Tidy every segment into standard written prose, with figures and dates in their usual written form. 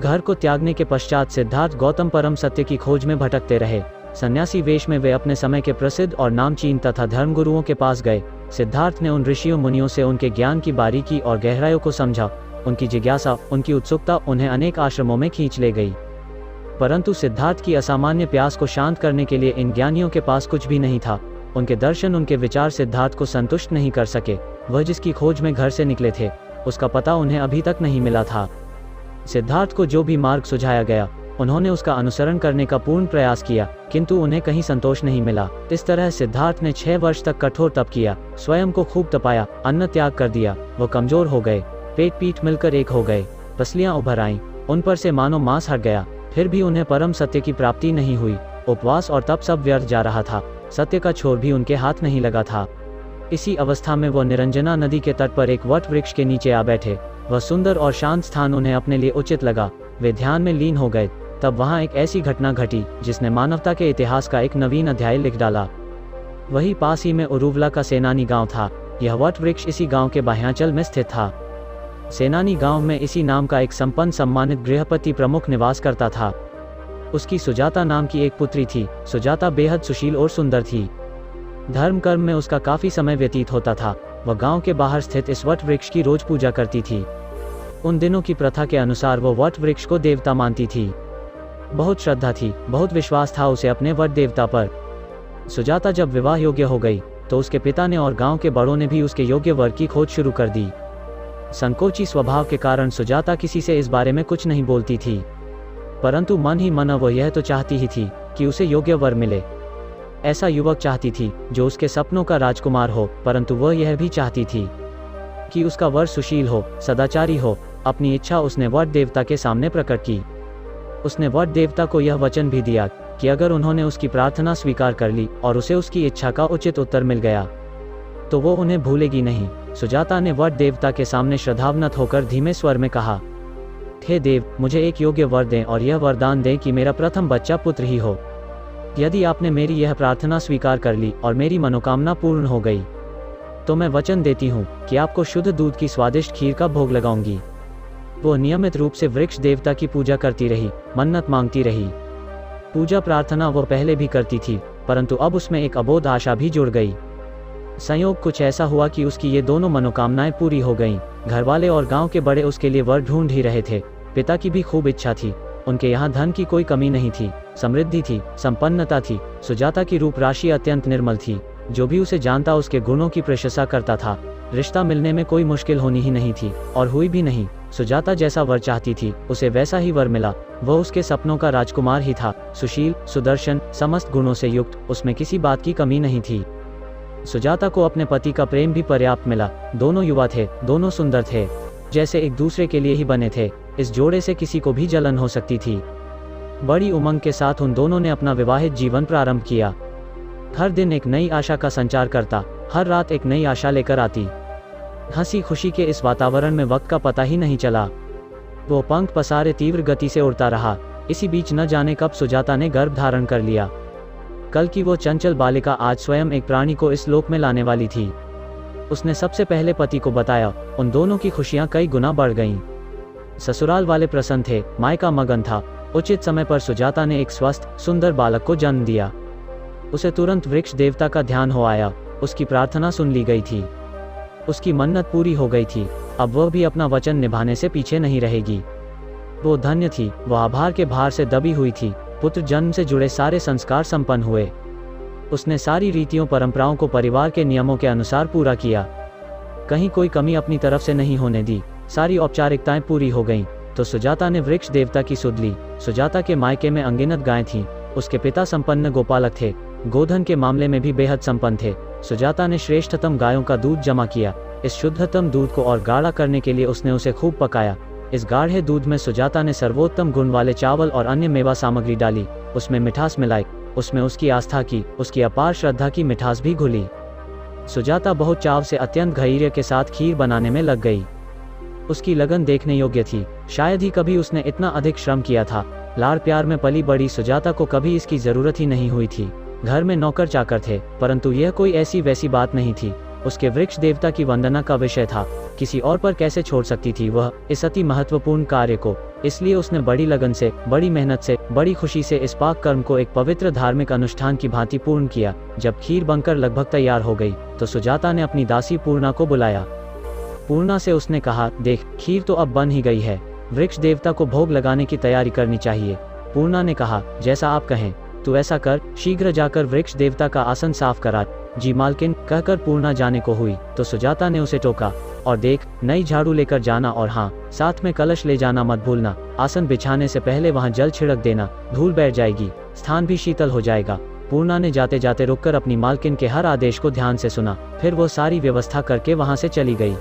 घर को त्यागने के पश्चात सिद्धार्थ गौतम परम सत्य की खोज में भटकते रहे। सन्यासी वेश में वे अपने समय के प्रसिद्ध और नामचीन तथा धर्मगुरुओं के पास गए। सिद्धार्थ ने उन ऋषियों मुनियों से उनके ज्ञान की बारीकी और गहराइयों को समझा। उनकी जिज्ञासा, उनकी उत्सुकता उन्हें अनेक आश्रमों में खींच ले गई। परंतु सिद्धार्थ की असामान्य प्यास को शांत करने के लिए इन ज्ञानियों के पास कुछ भी नहीं था। उनके दर्शन, उनके विचार सिद्धार्थ को संतुष्ट नहीं कर सके। वह जिसकी खोज में घर से निकले थे, उसका पता उन्हें अभी तक नहीं मिला था। सिद्धार्थ को जो भी मार्ग सुझाया गया, उन्होंने उसका अनुसरण करने का पूर्ण प्रयास किया, किंतु उन्हें कहीं संतोष नहीं मिला। इस तरह सिद्धार्थ ने 6 वर्ष तक कठोर तप किया, स्वयं को खूब तपाया, अन्न त्याग कर दिया। वो कमजोर हो गए, पेट पीठ मिलकर एक हो गए, पसलियां उभर आईं, उन पर से मानो मांस हट गया। फिर भी उन्हें परम सत्य की प्राप्ति नहीं हुई। उपवास और तप सब व्यर्थ जा रहा था। सत्य का छोर भी उनके हाथ नहीं लगा था। इसी अवस्था में वो निरंजना नदी के तट पर एक वट वृक्ष के नीचे आ बैठे। वह सुंदर और शांत स्थान उन्हें अपने लिए उचित लगा। वे ध्यान में लीन हो गए। तब वहां एक ऐसी घटना घटी जिसने मानवता के इतिहास का एक नवीन अध्याय लिख डाला। वही पास ही में उरुवला का सेनानी गांव था। यह वट वृक्ष इसी गांव के बाह्यांचल में स्थित था। सेनानी गांव में इसी नाम का एक संपन्न सम्मानित गृहपति प्रमुख निवास करता था। उसकी सुजाता नाम की एक पुत्री थी। सुजाता बेहद सुशील और सुंदर थी। धर्म कर्म में उसका काफी समय व्यतीत होता था। वह गांव के बाहर स्थित इस वट वृक्ष की रोज पूजा करती थी। उन दिनों की प्रथा के अनुसार वो वट वृक्ष को देवता मानती थी। बहुत श्रद्धा थी, बहुत विश्वास था उसे अपने वट देवता पर। सुजाता जब विवाह योग्य हो गई तो उसके पिता ने और गांव के बड़ों ने भी उसके योग्य वर की खोज शुरू कर दी। संकोची स्वभाव के कारण सुजाता किसी से इस बारे में कुछ नहीं बोलती थी, परंतु मन ही मन वो यह तो चाहती ही थी कि उसे योग्य वर मिले। ऐसा युवक चाहती थी जो उसके सपनों का राजकुमार हो, परंतु वह यह भी चाहती थी कि उसका वर सुशील हो, सदाचारी हो। अपनी इच्छा उसने वट देवता के सामने प्रकट की। उसने वट देवता को यह वचन भी दिया कि अगर उन्होंने उसकी प्रार्थना स्वीकार कर ली और उसे उसकी इच्छा का उचित उत्तर मिल गया तो वो उन्हें भूलेगी नहीं। सुजाता ने वट देवता के सामने श्रद्धावनत होकर धीमे स्वर में कहा, हे देव, मुझे एक योग्य वर दें और यह वरदान दें कि मेरा प्रथम बच्चा पुत्र ही हो। यदि आपने मेरी यह प्रार्थना स्वीकार कर ली और मेरी मनोकामना पूर्ण हो गई तो मैं वचन देती हूँ कि आपको शुद्ध दूध की स्वादिष्ट खीर का भोग लगाऊंगी। वो नियमित रूप से वृक्ष देवता की पूजा करती रही, मन्नत मांगती रही। पूजा प्रार्थना वो पहले भी करती थी, परंतु अब उसमें एक अबोध आशा भी जुड़ गई। संयोग कुछ ऐसा हुआ कि उसकी ये दोनों मनोकामनाएं पूरी हो गईं। घरवाले और गांव के बड़े उसके लिए वर ढूंढ ही रहे थे। पिता की भी खूब इच्छा थी। उनके यहाँ धन की कोई कमी नहीं थी, समृद्धि थी, संपन्नता थी। सुजाता की रूप राशि अत्यंत निर्मल थी। जो भी उसे जानता उसके गुणों की प्रशंसा करता था। रिश्ता मिलने में कोई मुश्किल होनी ही नहीं थी और हुई भी नहीं। सुजाता जैसा वर चाहती थी उसे वैसा ही वर मिला। वह उसके सपनों का राजकुमार ही था। सुशील, सुदर्शन, समस्त गुणों से युक्त, उसमें किसी बात की कमी नहीं थी। सुजाता को अपने पति का प्रेम भी पर्याप्त मिला। दोनों युवा थे, दोनों सुंदर थे, जैसे एक दूसरे के लिए ही बने थे। इस जोड़े से किसी को भी जलन हो सकती थी। बड़ी उमंग के साथ उन दोनों ने अपना विवाहित जीवन प्रारंभ किया। हर दिन एक नई आशा का संचार करता, हर रात एक नई आशा लेकर आती। हंसी खुशी के इस वातावरण में वक्त का पता ही नहीं चला। वो पंख पसारे तीव्र गति से उड़ता रहा। इसी बीच न जाने कब सुजाता ने गर्भ धारण कर लिया। कल की वो चंचल बालिका आज स्वयं एक प्राणी को इस लोक में लाने वाली थी। उसने सबसे पहले पति को बताया। उन दोनों की खुशियां कई गुना बढ़ गईं। ससुराल वाले प्रसन्न थे, मायका मगन था। उचित समय पर सुजाता ने एक स्वस्थ सुंदर बालक को जन्म दिया। उसे तुरंत वृक्ष देवता का ध्यान हो आया। उसकी प्रार्थना सुन ली गई थी। उसकी मन्नत पूरी हो गई थी। अब वह भी अपना वचन निभाने से पीछे नहीं रहेगी। वो धन्य थी। वह आभार के भार से दबी हुई थी। पुत्र जन्म से जुड़े सारे संस्कार संपन्न हुए। उसने सारी रीतियों परंपराओं को परिवार के नियमों के अनुसार पूरा किया। कहीं कोई कमी अपनी तरफ से नहीं होने दी। सारी औपचारिकताएं पूरी हो गईं। तो सुजाता ने वृक्ष देवता की सुध ली। सुजाता के मायके में अनगिनत गायें थीं। उसके पिता संपन्न गोपालक थे। गोधन के मामले में भी बेहद संपन्न थे। सुजाता ने श्रेष्ठतम गायों का दूध जमा किया। इस शुद्धतम दूध को और गाढ़ा करने के लिए उसने उसे खूब पकाया। इस गाढ़े दूध में सुजाता ने सर्वोत्तम गुण वाले चावल और अन्य मेवा सामग्री डाली। उसमें मिठास मिलाई। उसमें उसकी आस्था की, उसकी अपार श्रद्धा की मिठास भी घुली। सुजाता बहुत चाव से अत्यंत धैर्य के साथ खीर बनाने में लग गई। उसकी लगन देखने योग्य थी। शायद ही कभी उसने इतना अधिक श्रम किया था। लाड़ प्यार में पली बड़ी सुजाता को कभी इसकी जरूरत ही नहीं हुई थी। घर में नौकर चाकर थे, परंतु यह कोई ऐसी वैसी बात नहीं थी। उसके वृक्ष देवता की वंदना का विषय था। किसी और पर कैसे छोड़ सकती थी वह इस अति महत्वपूर्ण कार्य को। इसलिए उसने बड़ी लगन से, बड़ी मेहनत से, बड़ी खुशी से इस पाक कर्म को एक पवित्र धार्मिक अनुष्ठान की भांति पूर्ण किया। जब खीर बनकर लगभग तैयार हो गई तो सुजाता ने अपनी दासी पूर्णा को बुलाया। पूर्णा से उसने कहा, देख, खीर तो अब बन ही गई है, वृक्ष देवता को भोग लगाने की तैयारी करनी चाहिए। पूर्णा ने कहा, जैसा आप कहें, तू ऐसा कर, शीघ्र जाकर वृक्ष देवता का आसन साफ करा। जी मालकिन, कहकर पूर्णा जाने को हुई तो सुजाता ने उसे टोका, और देख, नई झाड़ू लेकर जाना, और हाँ, साथ में कलश ले जाना मत भूलना। आसन बिछाने से पहले वहाँ जल छिड़क देना, धूल बैठ जाएगी, स्थान भी शीतल हो जाएगा। पूर्णा ने जाते जाते रुककर अपनी मालकिन के हर आदेश को ध्यान से सुना, फिर वो सारी व्यवस्था करके वहाँ से चली गई।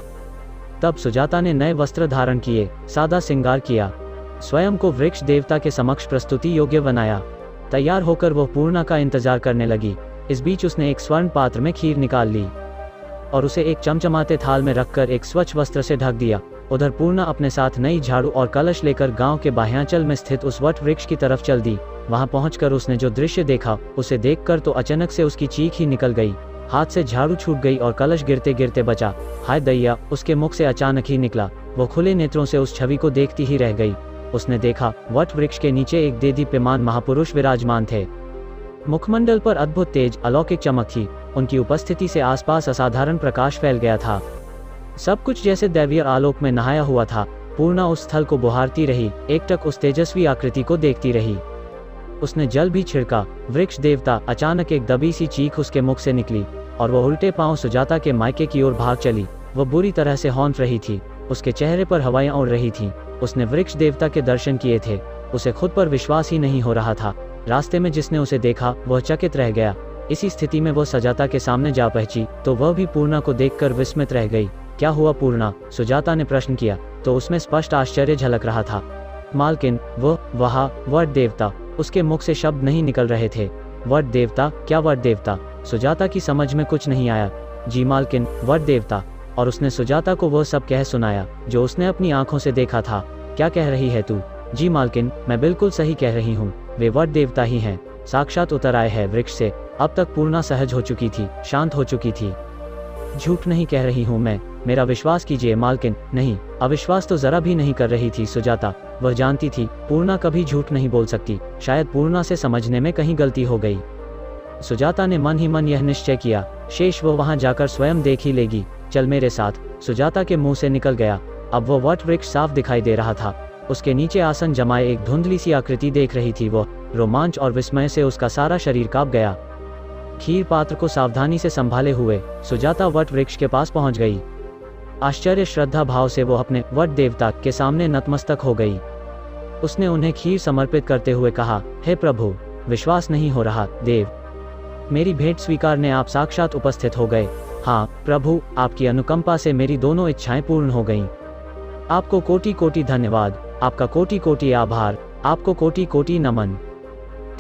तब सुजाता ने नए वस्त्र धारण किए, सादा श्रृंगार किया, स्वयं को वृक्ष देवता के समक्ष प्रस्तुति योग्य बनाया। तैयार होकर वह पूर्णा का इंतजार करने लगी। इस बीच उसने एक स्वर्ण पात्र में खीर निकाल ली और उसे एक चमचमाते थाल में रखकर एक स्वच्छ वस्त्र से ढक दिया। उधर पूर्णा अपने साथ नई झाड़ू और कलश लेकर गांव के बाह्यांचल में स्थित उस वट वृक्ष की तरफ चल दी। वहां पहुंचकर उसने जो दृश्य देखा, उसे देखकर तो अचानक से उसकी चीख ही निकल गई। हाथ से झाड़ू छूट गई और कलश गिरते गिरते बचा। हाय दैया, उसके मुख से अचानक ही निकला। वो खुले नेत्रों से उस छवि को देखती ही रह गई। उसने देखा, वट वृक्ष के नीचे एक देदीप्यमान महापुरुष विराजमान थे। मुखमंडल पर अद्भुत तेज, अलौकिक चमक थी। उनकी उपस्थिति से आसपास असाधारण प्रकाश फैल गया था। सब कुछ जैसे दैवीय आलोक में नहाया हुआ था। पूर्णा उस स्थल को बुहारती रही, एकटक उस तेजस्वी आकृति को देखती रही। उसने जल भी छिड़का। वृक्ष देवता, अचानक एक दबी सी चीख उसके मुख से निकली और वह उल्टे पांव सुजाता के मायके की ओर भाग चली। वह बुरी तरह से हौंफ रही थी, उसके चेहरे पर हवाएं उड़ रही थीं। उसने वृक्ष देवता के दर्शन किए थे। उसे खुद पर विश्वास ही नहीं हो रहा था। रास्ते में जिसने उसे देखा वह चकित रह गया। इसी स्थिति में वह सुजाता के सामने जा पहुंची तो वह भी पूर्णा को देखकर विस्मित रह गई। क्या हुआ पूर्णा? सुजाता ने प्रश्न किया तो उसमें स्पष्ट आश्चर्य झलक रहा था। मालकिन, वह वट देवता। उसके मुख से शब्द नहीं निकल रहे थे। वट देवता? क्या वट देवता? सुजाता की समझ में कुछ नहीं आया। जी मालकिन, वट देवता। और उसने सुजाता को वह सब कह सुनाया जो उसने अपनी आंखों से देखा था। क्या कह रही है तू? जी मालकिन, मैं बिल्कुल सही कह रही हूँ, वे वट देवता ही हैं, साक्षात उतर आए हैं वृक्ष से। अब तक पूर्णा सहज हो चुकी थी, शांत हो चुकी थी। झूठ नहीं कह रही हूँ मैं, मेरा विश्वास कीजिए मालकिन। नहीं, अविश्वास तो जरा भी नहीं कर रही थी सुजाता। वह जानती थी पूर्णा कभी झूठ नहीं बोल सकती। शायद पूर्णा से समझने में कहीं गलती हो गई। सुजाता ने मन ही मन यह निश्चय किया, शेष वो वहां जाकर स्वयं देख ही लेगी। चल मेरे साथ। सुजाता के मुंह से निकल गया। अब वो वट वृक्ष साफ दिखाई दे रहा था। उसके नीचे आसन जमाए एक धुंधली सी आकृति देख रही थी। वो रोमांच और विस्मय से उसका सारा शरीर कांप गया। खीर पात्र को सावधानी से संभाले हुए सुजाता वट वृक्ष के पास पहुंच गई। आश्चर्य श्रद्धा भाव से वो अपने वट देवता के सामने नतमस्तक हो गई। उसने उन्हें खीर समर्पित करते हुए कहा, हे प्रभु, विश्वास नहीं हो रहा, देव, मेरी भेंट स्वीकारने आप साक्षात उपस्थित हो गए। हाँ प्रभु, आपकी अनुकंपा से मेरी दोनों इच्छाएं पूर्ण हो गईं। आपको कोटि कोटि धन्यवाद, आपका कोटि कोटि आभार, आपको कोटि कोटि नमन।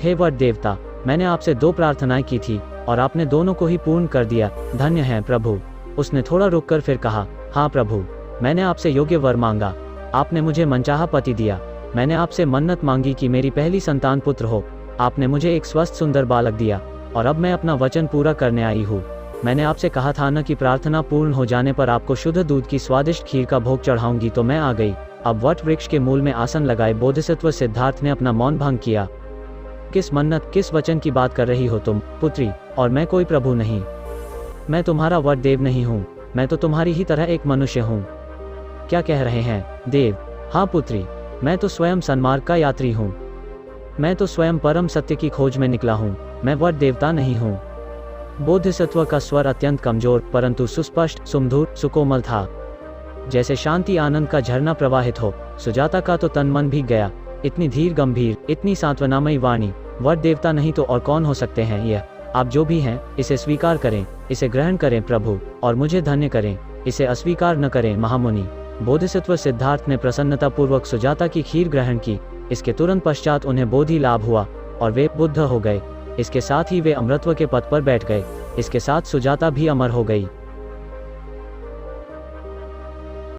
हे वट देवता, मैंने आपसे 2 प्रार्थनाएं की थी और आपने दोनों को ही पूर्ण कर दिया। धन्य है प्रभु। उसने थोड़ा रुककर फिर कहा, हाँ प्रभु, मैंने आपसे योग्य वर मांगा, आपने मुझे मनचाहा पति दिया। मैंने आपसे मन्नत मांगी कि मेरी पहली संतान पुत्र हो, आपने मुझे एक स्वस्थ सुंदर बालक दिया, और अब मैं अपना वचन पूरा करने आई हूँ। मैंने आपसे कहा था न कि प्रार्थना पूर्ण हो जाने पर आपको शुद्ध दूध की स्वादिष्ट खीर का भोग चढ़ाऊंगी, तो मैं आ गई। अब वट वृक्ष के मूल में आसन लगाए बोधिसत्व सिद्धार्थ ने अपना मौन भंग किया। किस मन्नत, किस वचन की बात कर रही हो तुम पुत्री? और मैं कोई प्रभु नहीं, मैं तुम्हारा वट देव नहीं हूँ, मैं तो तुम्हारी ही तरह एक मनुष्य हूँ। क्या कह रहे हैं देव? हाँ पुत्री, मैं तो स्वयं सन्मार्ग का यात्री हूँ, मैं तो स्वयं परम सत्य की खोज में निकला हूँ, मैं वट देवता नहीं हूँ। बोधिसत्व का स्वर अत्यंत कमजोर परंतु सुस्पष्ट, सुमधुर, सुकोमल था, जैसे शांति आनंद का झरना प्रवाहित हो। सुजाता का तो तन मन भीग गया। इतनी धीर गंभीर, इतनी सांत्वनामयी वाणी, वट देवता नहीं तो और कौन हो सकते हैं? यह आप जो भी हैं, इसे स्वीकार करें, इसे ग्रहण करें प्रभु, और मुझे धन्य करें, इसे अस्वीकार न करें महामुनि। बोधिसत्व सिद्धार्थ ने प्रसन्नतापूर्वक सुजाता की खीर ग्रहण की। इसके तुरंत पश्चात उन्हें बोधि लाभ हुआ और वे बुद्ध हो गए। इसके साथ ही वे अमृतत्व के पद पर बैठ गए। इसके साथ सुजाता भी अमर हो गई।